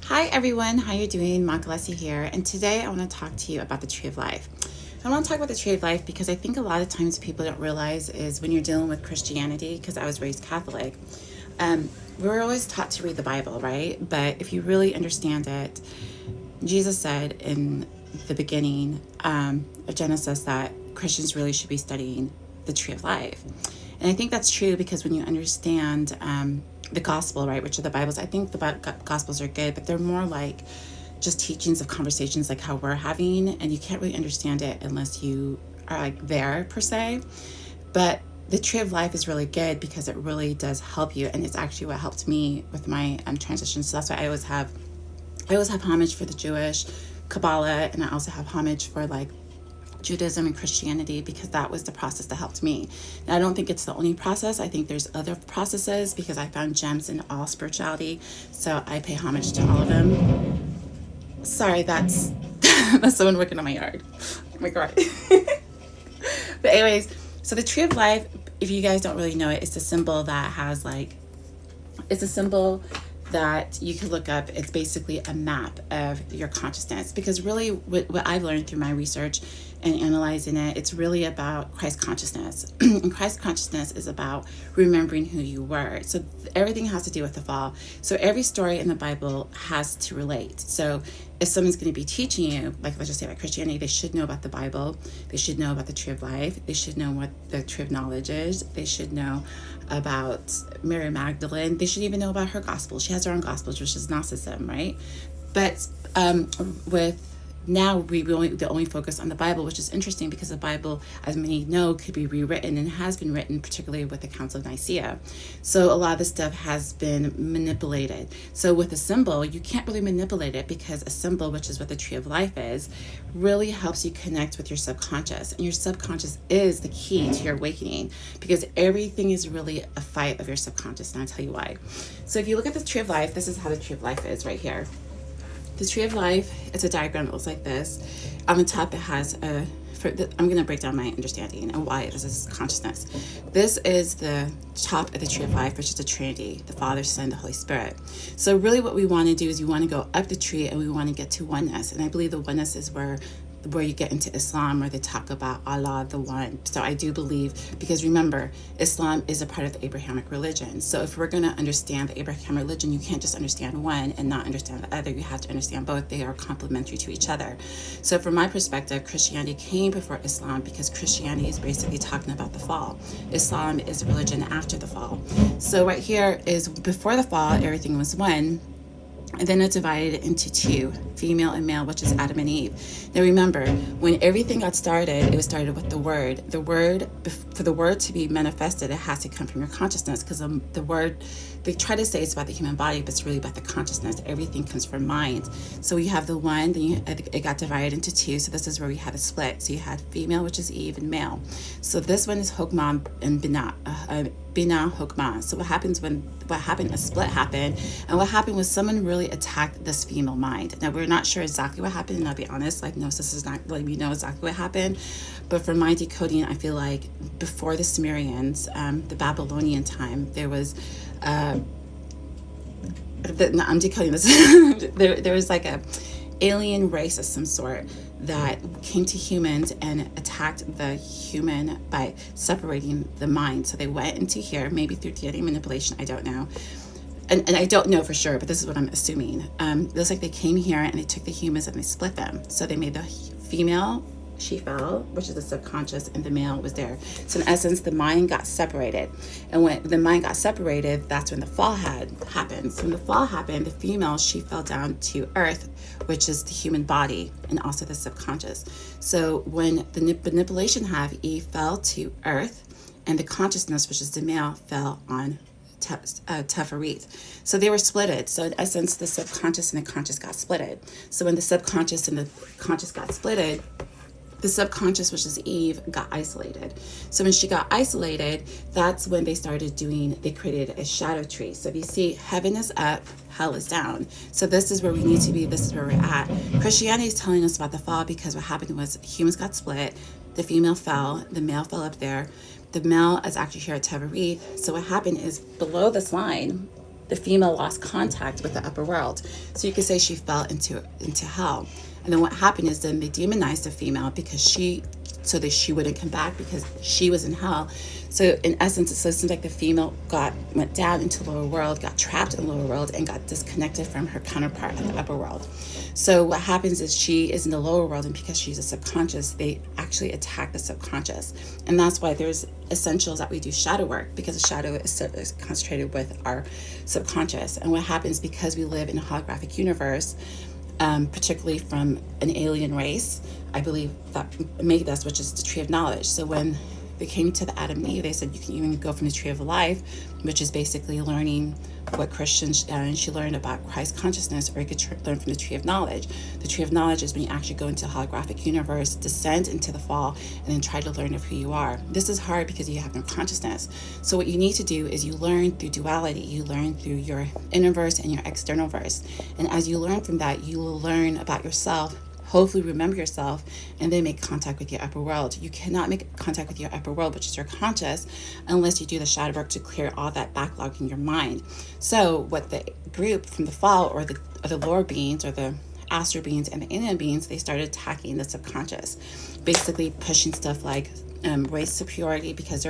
Hi everyone, how you doing? Makalasi here, and today I want to talk to you about the tree of life. I want to talk about the tree of life because I think a lot of times people don't realize is when you're dealing with Christianity, because I was raised Catholic, we're always taught to read the Bible, right? But if you really understand it, Jesus said in the beginning of Genesis that Christians really should be studying the tree of life. And I think that's true because when you understand the gospel, right, which are the Bibles, I think the gospels are good, but they're more like just teachings of conversations like how we're having, and you can't really understand it unless you are like there per se. But the tree of life is really good because it really does help you, and it's actually what helped me with my transition. So that's why I always have homage for the Jewish Kabbalah, and I also have homage for like Judaism and Christianity because that was the process that helped me. Now, I don't think it's the only process. I think there's other processes because I found gems in all spirituality. So I pay homage to all of them. Sorry, that's that's someone working on my yard. Oh my God. But anyways, so the tree of life, if you guys don't really know it, it's a symbol that has like, it's a symbol that you can look up. It's basically a map of your consciousness because really what I've learned through my research and analyzing it, it's really about Christ consciousness. And Christ consciousness is about remembering who you were. So everything has to do with the fall. So every story in the Bible has to relate. So if someone's going to be teaching you, like let's just say about Christianity, they should know about the Bible. They should know about the tree of life. They should know what the tree of knowledge is. They should know about Mary Magdalene. They should even know about her gospel. She has her own gospels, which is Gnosticism, right? But with now we only focus on the Bible, which is interesting because the Bible, as many know, could be rewritten and has been written, particularly with the Council of Nicaea. So a lot of this stuff has been manipulated. So with a symbol, you can't really manipulate it because a symbol, which is what the tree of life is, really helps you connect with your subconscious. And your subconscious is the key to your awakening because everything is really a fight of your subconscious. And I'll tell you why. So if you look at the tree of life, this is how the tree of life is right here. The tree of life, it's a diagram that looks like this. On the top, it has I'm going to break down my understanding and why this is consciousness. This is the top of the tree of life, which is the Trinity, the Father, Son, the Holy Spirit. So really what we want to do is we want to go up the tree and we want to get to oneness. And I believe the oneness is where you get into Islam, where they talk about Allah, the one. So I do believe, because remember, Islam is a part of the Abrahamic religion. So if we're going to understand the Abrahamic religion, you can't just understand one and not understand the other. You have to understand both. They are complementary to each other. So from my perspective, Christianity came before Islam because Christianity is basically talking about the fall. Islam is a religion after the fall. So right here is before the fall, everything was one. And then it divided into two, female and male, which is Adam and Eve. Now remember, when everything got started, it was started with the word. The word, for the word to be manifested, it has to come from your consciousness because the word, they try to say it's about the human body, but it's really about the consciousness. Everything comes from mind. So you have the one, then it got divided into two. So this is where we have a split. So you had female, which is Eve, and male. So this one is Hokmah and Bina Hokmah. So what happened, a split happened, and what happened was someone really attacked this female mind. Now we're not sure exactly what happened, and I'll be honest, like Gnosis is not like we know exactly what happened, but for my decoding, I feel like before the Sumerians, the Babylonian time, there was I'm decoding this. there was like a alien race of some sort that came to humans and attacked the human by separating the mind. So they went into here, maybe through DNA manipulation, I don't know. And I don't know for sure, but this is what I'm assuming. It looks like they came here and they took the humans and they split them. So they made the female, she fell, which is the subconscious, and the male was there. So in essence, the mind got separated. And when the mind got separated, that's when the fall happened. So when the fall happened, the female, she fell down to earth, which is the human body, and also the subconscious. So when the manipulation happened, Eve fell to earth, and the consciousness, which is the male, fell on tethered. So they were splitted. So in essence, the subconscious and the conscious got splitted. So when the subconscious and the conscious got splitted, the subconscious, which is Eve, got isolated. So when she got isolated, that's when they created a shadow tree. So if you see, heaven is up, hell is down. So this is where we need to be, this is where we're at. Christianity is telling us about the fall because what happened was humans got split, the female fell, the male fell up there. The male is actually here at tethered. So what happened is below this line, the female lost contact with the upper world. So you could say she fell into hell. And then what happened is then they demonized the female because so that she wouldn't come back because she was in hell. So in essence, it seems like the female went down into the lower world, got trapped in the lower world, and got disconnected from her counterpart in the upper world. So what happens is she is in the lower world, and because she's a subconscious, they actually attack the subconscious. And that's why there's essentials that we do shadow work, because the shadow is concentrated with our subconscious. And what happens, because we live in a holographic universe, particularly from an alien race, I believe, that made us, which is the tree of knowledge. So when they came to the Adam and Eve, they said you can even go from the tree of life, which is basically learning what Christians, and she learned about Christ consciousness, or you could learn from the tree of knowledge. The tree of knowledge is when you actually go into a holographic universe, descend into the fall, and then try to learn of who you are. This is hard because you have no consciousness. So what you need to do is you learn through duality. You learn through your inner verse and your external verse. And as you learn from that, you will learn about yourself, hopefully remember yourself, and then make contact with your upper world. You cannot make contact with your upper world, which is your conscious, unless you do the shadow work to clear all that backlog in your mind. So what the group from the fall, or the lower beings, or the astral beings and the alien beings, they started attacking the subconscious, basically pushing stuff like race superiority, because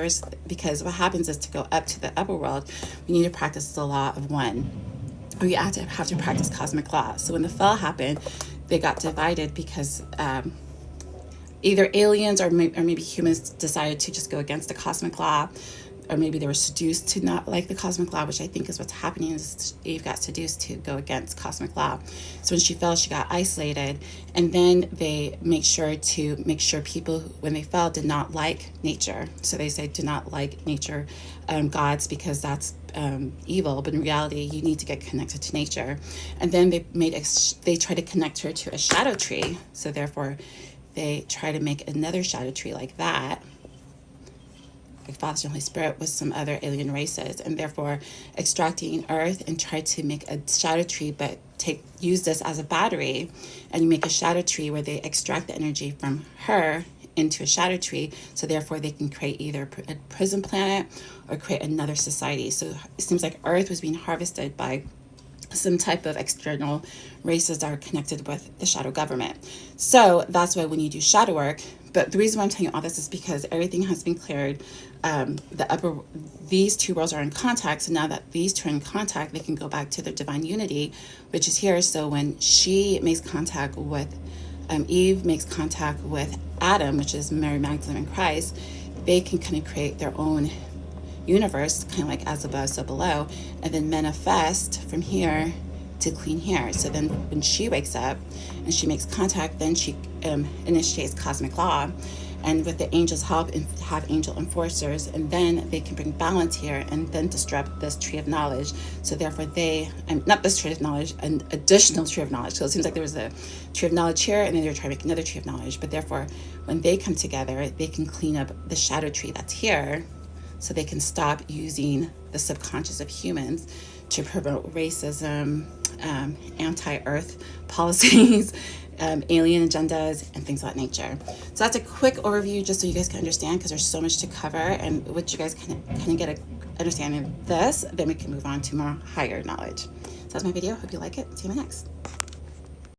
what happens is, to go up to the upper world, we need to practice the law of one. We have to practice cosmic law. So when the fall happened, they got divided because either aliens or maybe humans decided to just go against the cosmic law, or maybe they were seduced to not like the cosmic law, which I think is what's happening, is Eve got seduced to go against cosmic law. So when she fell, she got isolated, and then they make sure people, when they fell, did not like nature. So they say do not like nature gods, because that's evil, but in reality you need to get connected to nature. And then they try to connect her to a shadow tree, so therefore they try to make another shadow tree like that, like Father and Holy Spirit, with some other alien races, and therefore extracting Earth, and try to make a shadow tree, but use this as a battery, and you make a shadow tree where they extract the energy from her into a shadow tree, so therefore they can create either a prison planet or create another society. So it seems like Earth was being harvested by some type of external races that are connected with the shadow government. So that's why when you do shadow work, but the reason why I'm telling you all this is because everything has been cleared. These two worlds are in contact. So now that these two are in contact, they can go back to their divine unity, which is here. So when she makes contact with Eve, makes contact with Adam, which is Mary Magdalene and Christ, they can kind of create their own universe, kind of like as above, so below, and then manifest from here to clean here. So then when she wakes up and she makes contact, then she initiates cosmic law, and with the angels' help, and have angel enforcers, and then they can bring balance here, and then disrupt this tree of knowledge. So therefore not this tree of knowledge, an additional tree of knowledge. So it seems like there was a tree of knowledge here, and then they're trying to make another tree of knowledge. But therefore, when they come together, they can clean up the shadow tree that's here, so they can stop using the subconscious of humans to promote racism, anti-Earth policies, alien agendas, and things of that nature. So that's a quick overview, just so you guys can understand, because there's so much to cover, and once you guys can get an understanding of this, then we can move on to more higher knowledge. So that's my video. Hope you like it. See you in my next.